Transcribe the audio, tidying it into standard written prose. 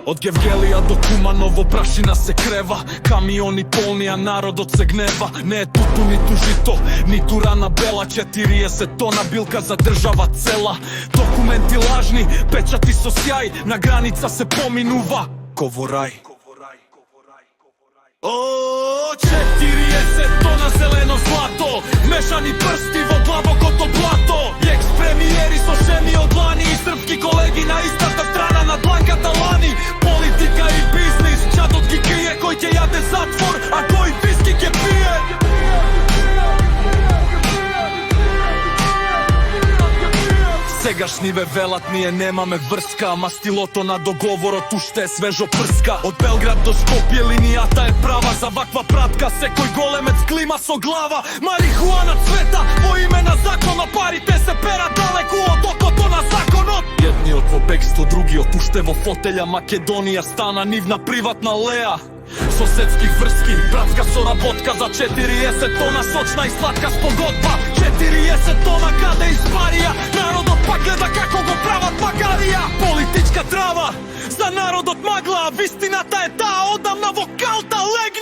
Од Гевгелија до Куманово прашина се крева, камиони полни, а народот се гнева. Не е туту ниту жито, ниту рана бела, 40 тона билка за држава цела. Документи лажни, печати со сјај, на граница се поминува Говорај. О, 40 тона зелено злато, мешани прсти во длабокото блато. Екс-премиери со шеми од лани и српски колеги на истата страна на дланката лани. Политика и бизнис, чадот ги крие, кој ќе јаде затвор, а кој виски ќе пие. Сегашни ве велат, ние немаме врска, ама стилото на договорот уште е свежо прска. Од Белград до Скопје линијата е права, за ваква пратка секој големец клима со глава. Марихуана цвета во име на законот, парите се перат далеку од окото на законот. Едниот во бегство, другиот уште во фотелја, Македонија стана нивна приватна леа. Соседски врски, братска соработка за 40 тона сочна и сладка спогодба. 40 тона каде испарија, народот пак гледа како го прават магарија. Политичка трава, за народот магла, вистината е таа одамна во калта легла.